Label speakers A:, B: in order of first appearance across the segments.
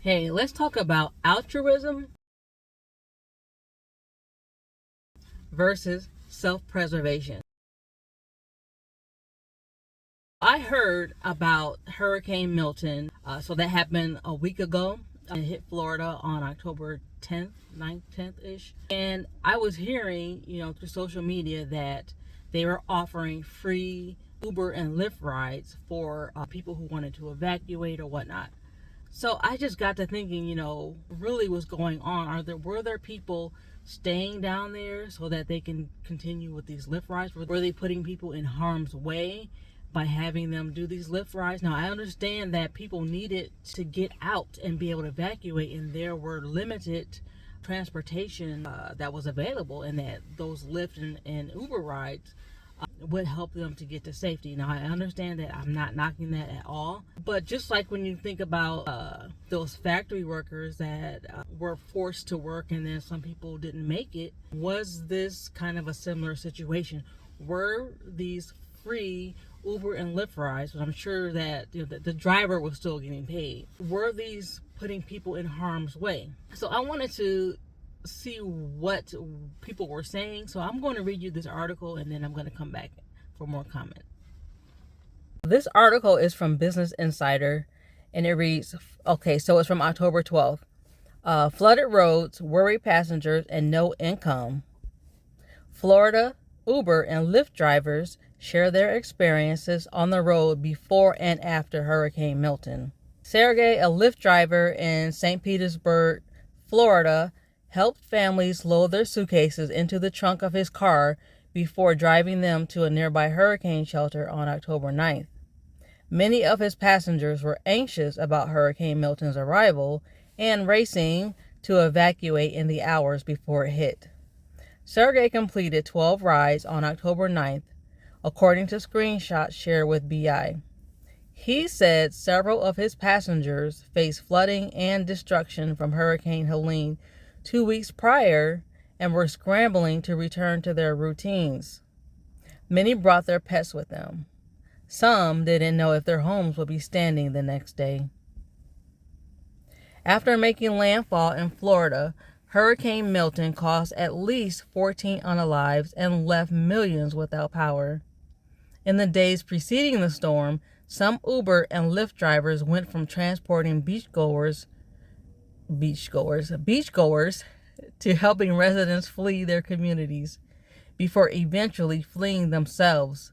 A: Hey, let's talk about altruism versus self-preservation. I heard about Hurricane Milton. So that happened a week ago. It hit Florida on October 10th, 9th, 10th-ish. And I was hearing, through social media that they were offering free Uber and Lyft rides for people who wanted to evacuate or whatnot. So I just got to thinking, really what's going on. Were there people staying down there so that they can continue with these Lyft rides? Were they putting people in harm's way by having them do these Lyft rides? Now, I understand that people needed to get out and be able to evacuate, and there were limited transportation that was available, and that those Lyft and Uber rides would help them to get to safety. Now, I understand that. I'm not knocking that at all. But just like when you think about those factory workers that were forced to work and then some people didn't make it, was this kind of a similar situation? Were these free Uber and Lyft rides, but I'm sure that the driver was still getting paid, were these putting people in harm's way? So I wanted to see what people were saying. So I'm going to read you this article and then I'm going to come back for more comment. This article is from Business Insider and it reads, okay, so it's from October 12th. Flooded roads, worry passengers, and no income. Florida Uber and Lyft drivers share their experiences on the road before and after Hurricane Milton. Sergey, a Lyft driver in St. Petersburg, Florida, helped families load their suitcases into the trunk of his car before driving them to a nearby hurricane shelter on October 9th. Many of his passengers were anxious about Hurricane Milton's arrival and racing to evacuate in the hours before it hit. Sergey completed 12 rides on October 9th, according to screenshots shared with BI. He said several of his passengers faced flooding and destruction from Hurricane Helene 2 weeks prior and were scrambling to return to their routines. Many brought their pets with them. Some didn't know if their homes would be standing the next day. After making landfall in Florida, Hurricane Milton caused at least 14 unalives and left millions without power. In the days preceding the storm, some Uber and Lyft drivers went from transporting beachgoers to helping residents flee their communities before eventually fleeing themselves.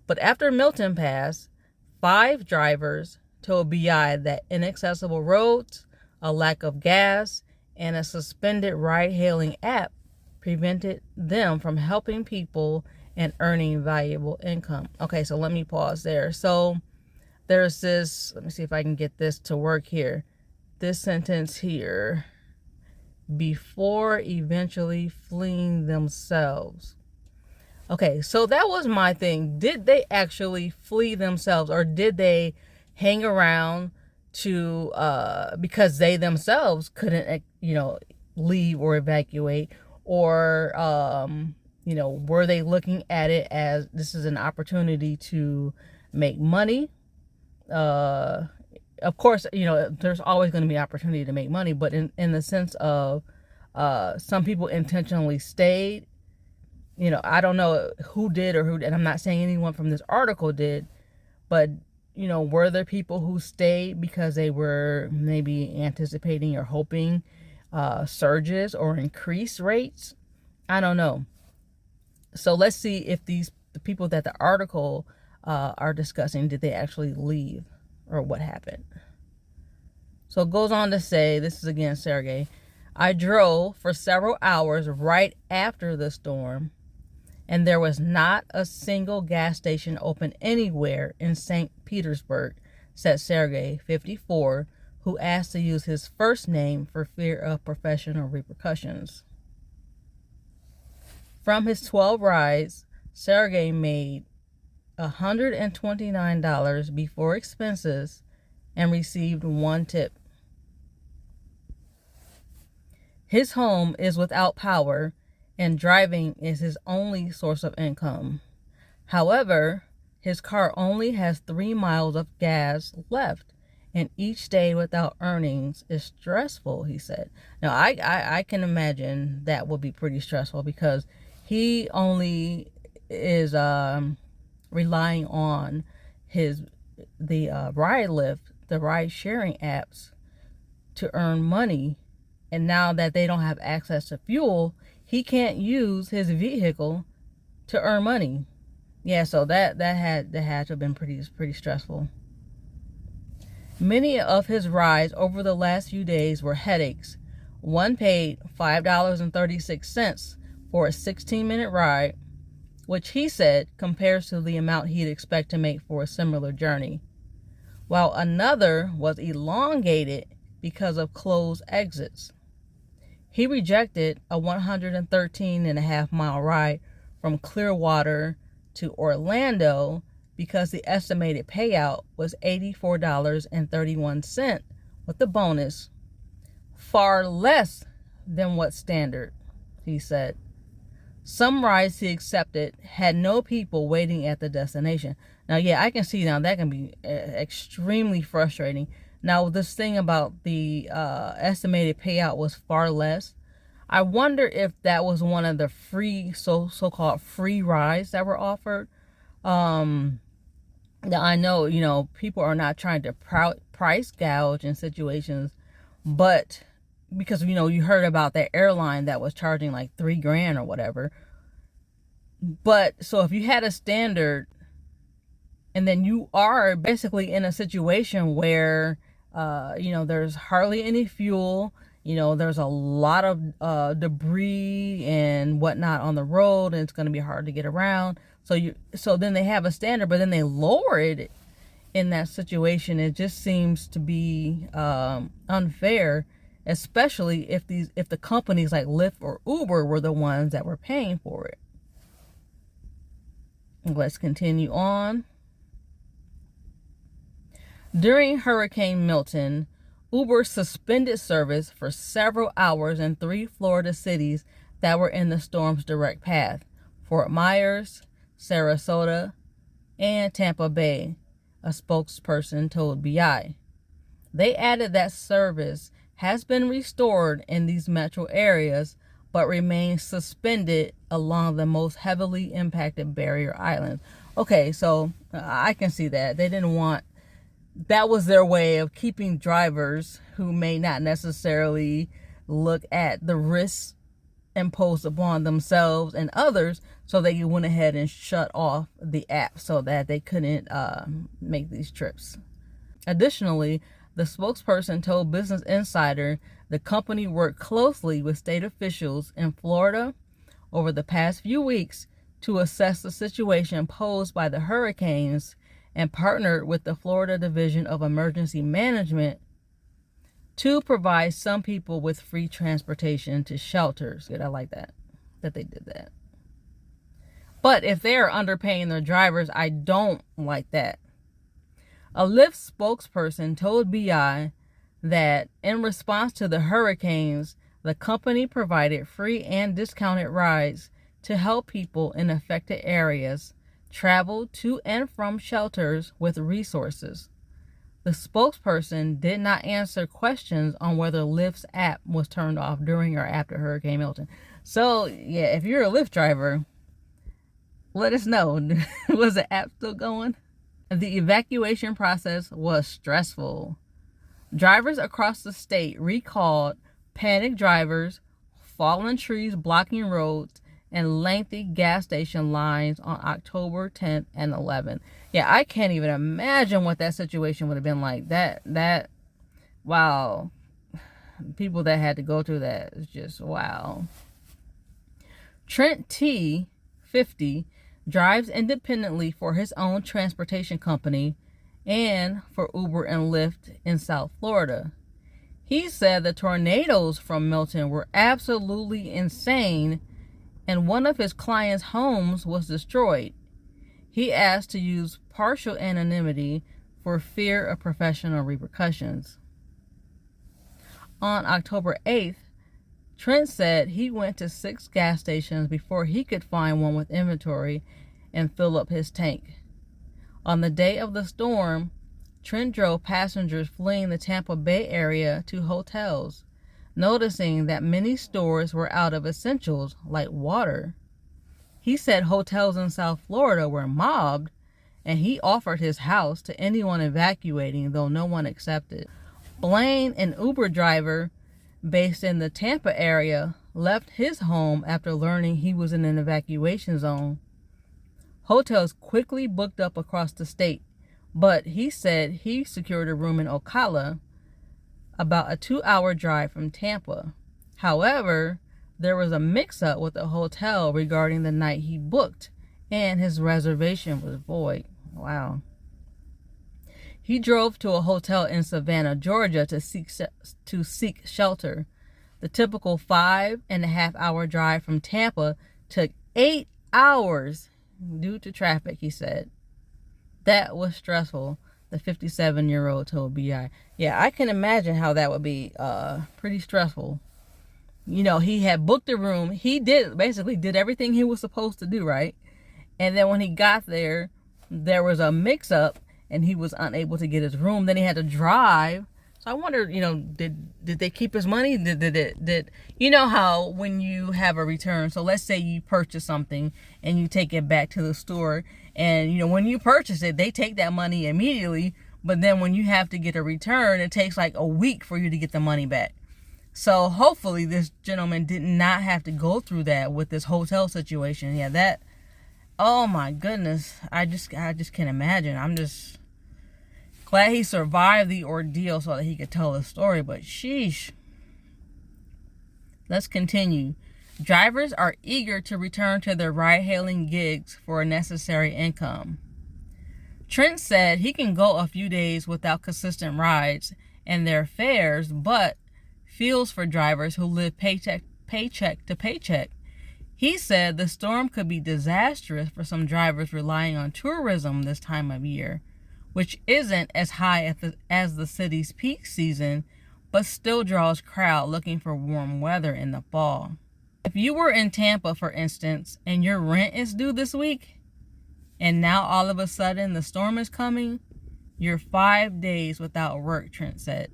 A: But after Milton passed, 5 drivers told BI that inaccessible roads, a lack of gas, and a suspended ride-hailing app prevented them from helping people and earning valuable income. Okay, so let me pause there. So there's this, let me see if I can get this to work here. This sentence here, before eventually fleeing themselves. Okay, so that was my thing. Did they actually flee themselves, or did they hang around to because they themselves couldn't leave or evacuate, or were they looking at it as this is an opportunity to make money? Of course, there's always going to be opportunity to make money, but in the sense of some people intentionally stayed. I don't know who did or who, and I'm not saying anyone from this article did, but were there people who stayed because they were maybe anticipating or hoping surges or increased rates? I don't know. So let's see if the people that the article are discussing, did they actually leave or what happened? So it goes on to say, this is again Sergey, I drove for several hours right after the storm, and there was not a single gas station open anywhere in St. Petersburg, said Sergey, 54, who asked to use his first name for fear of professional repercussions. From his 12 rides, Sergey made $129 before expenses and received 1 tip. His home is without power, and driving is his only source of income. However, his car only has 3 miles of gas left, and each day without earnings is stressful, he said. Now, I can imagine that would be pretty stressful because he only is relying on the ride sharing apps to earn money, and now that they don't have access to fuel, he can't use his vehicle to earn money. Yeah, so that had to have been pretty stressful. Many of his rides over the last few days were headaches. One paid $5.36 for a 16-minute ride, which he said compares to the amount he'd expect to make for a similar journey, while another was elongated because of closed exits. He rejected a 113.5-mile ride from Clearwater to Orlando because the estimated payout was $84.31 with the bonus, far less than what's standard, he said. Some rides he accepted had no people waiting at the destination. Now, yeah, I can see now that can be extremely frustrating. Now, this thing about the estimated payout was far less. I wonder if that was one of the free, so-called free rides that were offered. Now, I know, people are not trying to price gouge in situations, but because, you heard about that airline that was charging like $3,000 or whatever. But so if you had a standard and then you are basically in a situation where, there's hardly any fuel, there's a lot of debris and whatnot on the road, and it's going to be hard to get around. So then they have a standard, but then they lower it in that situation. It just seems to be unfair, especially if the companies like Lyft or Uber were the ones that were paying for it. Let's continue on. During Hurricane Milton, Uber suspended service for several hours in 3 Florida cities that were in the storm's direct path: Fort Myers, Sarasota, and Tampa Bay, a spokesperson told BI. They added that service has been restored in these metro areas, but remains suspended along the most heavily impacted barrier islands. Okay, so I can see that. That was their way of keeping drivers who may not necessarily look at the risks imposed upon themselves and others, so they went ahead and shut off the app so that they couldn't make these trips. Additionally, the spokesperson told Business Insider the company worked closely with state officials in Florida over the past few weeks to assess the situation posed by the hurricanes and partnered with the Florida Division of Emergency Management to provide some people with free transportation to shelters. Good, I like that they did that. But if they are underpaying their drivers, I don't like that. A Lyft spokesperson told BI that in response to the hurricanes, the company provided free and discounted rides to help people in affected areas travel to and from shelters with resources. The spokesperson did not answer questions on whether Lyft's app was turned off during or after Hurricane Milton. So, yeah, if you're a Lyft driver, let us know. Was the app still going? The evacuation process was stressful. Drivers across the state recalled panicked drivers, fallen trees blocking roads, and lengthy gas station lines on October 10th and 11th. Yeah, I can't even imagine what that situation would have been like. Wow. People that had to go through that is just wow. Trent T, 50, drives independently for his own transportation company and for Uber and Lyft in South Florida. He said the tornadoes from Milton were absolutely insane, and one of his clients' homes was destroyed. He asked to use partial anonymity for fear of professional repercussions. On October 8th, Trent said he went to 6 gas stations before he could find one with inventory and fill up his tank. On the day of the storm, Trent drove passengers fleeing the Tampa Bay area to hotels, noticing that many stores were out of essentials like water. He said hotels in South Florida were mobbed, and he offered his house to anyone evacuating, though no one accepted. Blaine, an Uber driver based in the Tampa area, left his home after learning he was in an evacuation zone. Hotels quickly booked up across the state, but he said he secured a room in Ocala, about a 2-hour drive from Tampa. However, there was a mix-up with the hotel regarding the night he booked, and his reservation was void. Wow. He drove to a hotel in Savannah, Georgia to seek shelter. The typical 5.5-hour drive from Tampa took 8 hours due to traffic, he said. That was stressful, the 57-year-old told BI. Yeah, I can imagine how that would be pretty stressful. You know, he had booked a room. He basically did everything he was supposed to do, right? And then when he got there, there was a mix-up, and he was unable to get his room. Then he had to drive. So I wondered, did they keep his money? Did you know how when you have a return? So let's say you purchase something and you take it back to the store, and when you purchase it, they take that money immediately. But then when you have to get a return, it takes like a week for you to get the money back. So hopefully this gentleman did not have to go through that with this hotel situation. Yeah, that. Oh my goodness, I just can't imagine. I'm just glad he survived the ordeal so that he could tell the story, but sheesh. Let's continue. Drivers are eager to return to their ride-hailing gigs for a necessary income. Trent said he can go a few days without consistent rides and their fares, but feels for drivers who live paycheck to paycheck. He said the storm could be disastrous for some drivers relying on tourism this time of year, which isn't as high as the city's peak season, but still draws crowd looking for warm weather in the fall. If you were in Tampa, for instance, and your rent is due this week, and now all of a sudden the storm is coming, you're 5 days without work, Trent said.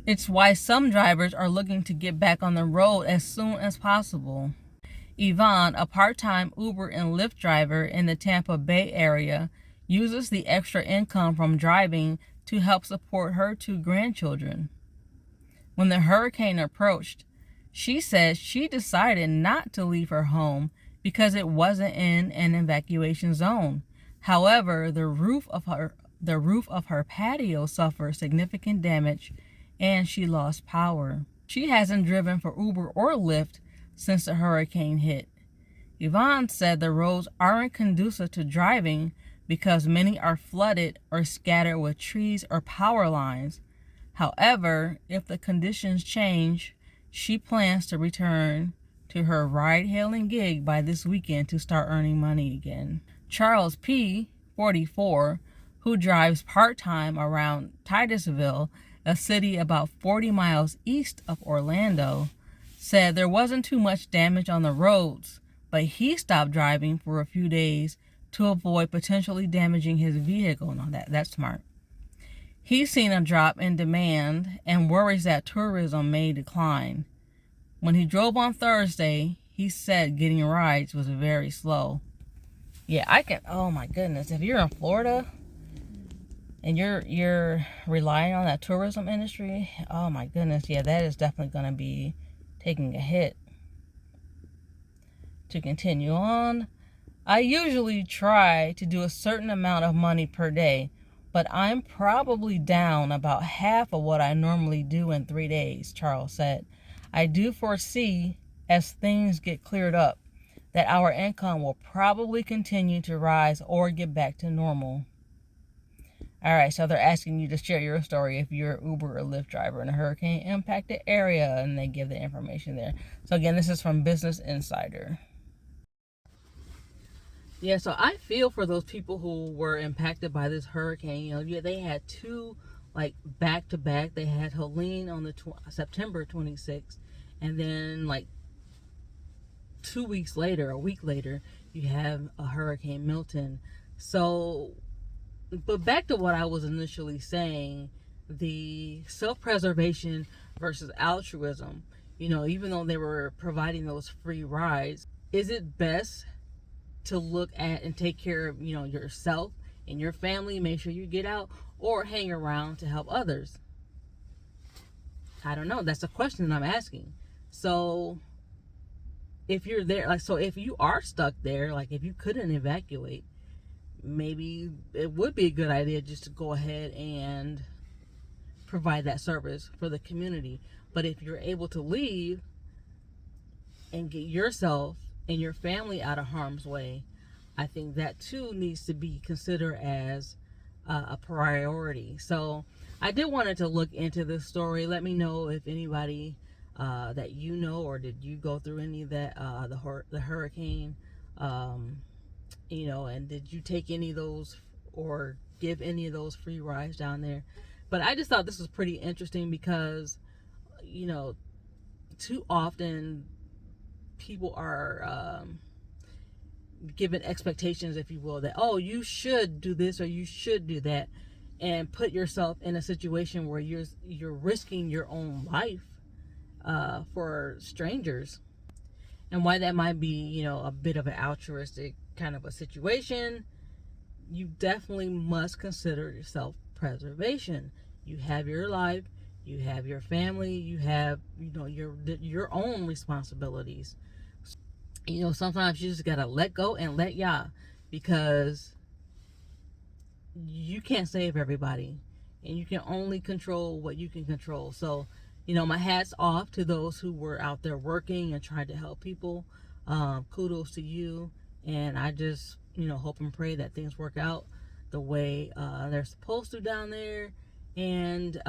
A: It's why some drivers are looking to get back on the road as soon as possible. Yvonne, a part-time Uber and Lyft driver in the Tampa Bay area, uses the extra income from driving to help support her 2 grandchildren. When the hurricane approached, she said she decided not to leave her home because it wasn't in an evacuation zone. However, the roof of her patio suffered significant damage, and she lost power. She hasn't driven for Uber or Lyft since the hurricane hit. Yvonne said the roads aren't conducive to driving because many are flooded or scattered with trees or power lines. However, if the conditions change, she plans to return to her ride-hailing gig by this weekend to start earning money again. Charles P., 44, who drives part-time around Titusville, a city about 40 miles east of Orlando, said there wasn't too much damage on the roads, but he stopped driving for a few days to avoid potentially damaging his vehicle. No, that's smart. He's seen a drop in demand and worries that tourism may decline. When he drove on Thursday, he said getting rides was very slow. Yeah, oh my goodness, if you're in Florida and you're relying on that tourism industry, oh my goodness, yeah, that is definitely going to be taking a hit. To continue on, I usually try to do a certain amount of money per day, but I'm probably down about half of what I normally do in 3 days, Charles said. I do foresee, as things get cleared up, that our income will probably continue to rise or get back to normal. All right, so they're asking you to share your story if you're an Uber or Lyft driver in a hurricane-impacted area, and they give the information there. So again, this is from Business Insider. Yeah, so I feel for those people who were impacted by this hurricane. They had 2 back-to-back. They had Helene on the September 26th, and then 2 weeks later, a week later, you have a Hurricane Milton. So But back to what I was initially saying, the self-preservation versus altruism, even though they were providing those free rides, is it best to look at and take care of, yourself and your family, make sure you get out, or hang around to help others? I don't know. That's a question that I'm asking. So if you're there, like, so if you are stuck there, like if you couldn't evacuate, maybe it would be a good idea just to go ahead and provide that service for the community. But if you're able to leave and get yourself and your family out of harm's way, I think that too needs to be considered as a priority. So I did wanted to look into this story. Let me know if anybody that you know, or did you go through any of that, the hurricane, and did you take any of those or give any of those free rides down there? But I just thought this was pretty interesting because, too often people are given expectations, if you will, that, oh, you should do this or you should do that, and put yourself in a situation where you're risking your own life for strangers. And why that might be, a bit of an altruistic kind of a situation, you definitely must consider self-preservation. You have your life, you have your family, you have, your own responsibilities. Sometimes you just gotta let go and let Yah, because you can't save everybody, and you can only control what you can control. So, my hat's off to those who were out there working and trying to help people. Kudos to you, and I just, hope and pray that things work out the way they're supposed to down there. And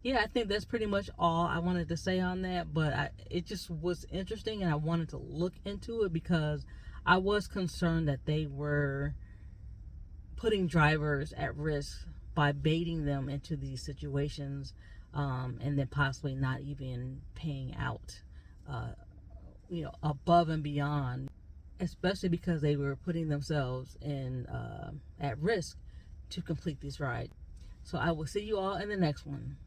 A: yeah, I think that's pretty much all I wanted to say on that. But it just was interesting, and I wanted to look into it because I was concerned that they were putting drivers at risk by baiting them into these situations, and then possibly not even paying out, above and beyond, especially because they were putting themselves in at risk to complete these rides. So I will see you all in the next one.